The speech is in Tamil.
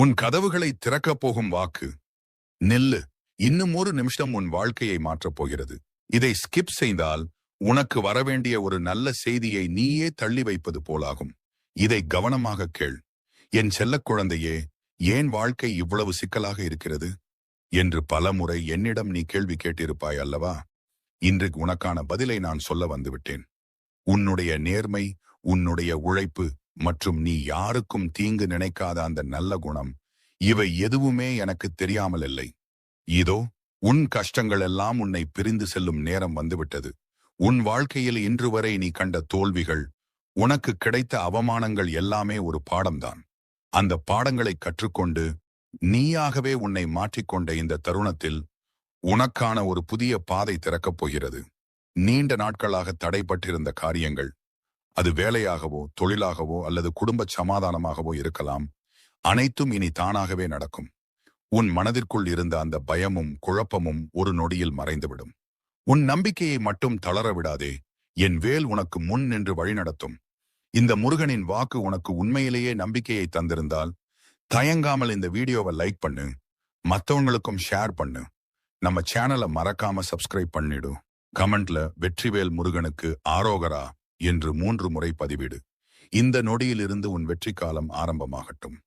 உன் கதவுகளை திறக்கப் போகும் வாக்கு. நில்லு. இன்னும் ஒரு நிமிஷம் உன் வாழ்க்கையை மாற்றப் போகிறது. இதை ஸ்கிப் செய்தால் உனக்கு வரவேண்டிய ஒரு நல்ல செய்தியை நீயே தள்ளி வைப்பது போலாகும். இதை கவனமாக கேள். என் செல்லக் குழந்தையே, ஏன் வாழ்க்கை இவ்வளவு சிக்கலாக இருக்கிறது என்று பலமுறை என்னிடம் நீ கேள்வி கேட்டிருப்பாய் அல்லவா? இன்று உனக்கான பதிலை நான் சொல்ல வந்துவிட்டேன். உன்னுடைய நேர்மை, உன்னுடைய உழைப்பு மற்றும் நீ யாருக்கும் தீங்கு நினைக்காத அந்த நல்ல குணம், இவை எதுவுமே எனக்கு தெரியாமல் இல்லை. இதோ உன் கஷ்டங்கள் எல்லாம் உன்னை பிரிந்து செல்லும் நேரம் வந்துவிட்டது. உன் வாழ்க்கையில் இன்று வரை நீ கண்ட தோல்விகள், உனக்கு கிடைத்த அவமானங்கள் எல்லாமே ஒரு பாடம்தான். அந்த பாடங்களை கற்றுக்கொண்டு நீயாகவே உன்னை மாற்றிக்கொண்ட இந்த தருணத்தில் உனக்கான ஒரு புதிய பாதை திறக்கப் போகிறது. நீண்ட நாட்களாக தடைப்பட்டிருந்த காரியங்கள், அது வேலையாகவோ தொழிலாகவோ அல்லது குடும்ப சமாதானமாகவோ இருக்கலாம், அனைத்தும் இனி தானாகவே நடக்கும். உன் மனதிற்குள் இருந்த அந்த பயமும் குழப்பமும் ஒரு நொடியில் மறைந்துவிடும். உன் நம்பிக்கையை மட்டும் தளர விடாதே. என் வேல் உனக்கு முன் நின்று வழிநடத்தும். இந்த முருகனின் வாக்கு உனக்கு உண்மையிலேயே நம்பிக்கையை தந்திருந்தால் தயங்காமல் இந்த வீடியோவை லைக் பண்ணு, மற்றவங்களுக்கும் ஷேர் பண்ணு. நம்ம சேனலை மறக்காம சப்ஸ்கிரைப் பண்ணிடு. கமெண்ட்ல வெற்றிவேல் முருகனுக்கு ஆரோகரா என்று 3 முறை பதிவிடு. இந்த நொடியிலிருந்து உன் வெற்றி காலம் ஆரம்பமாகட்டும்.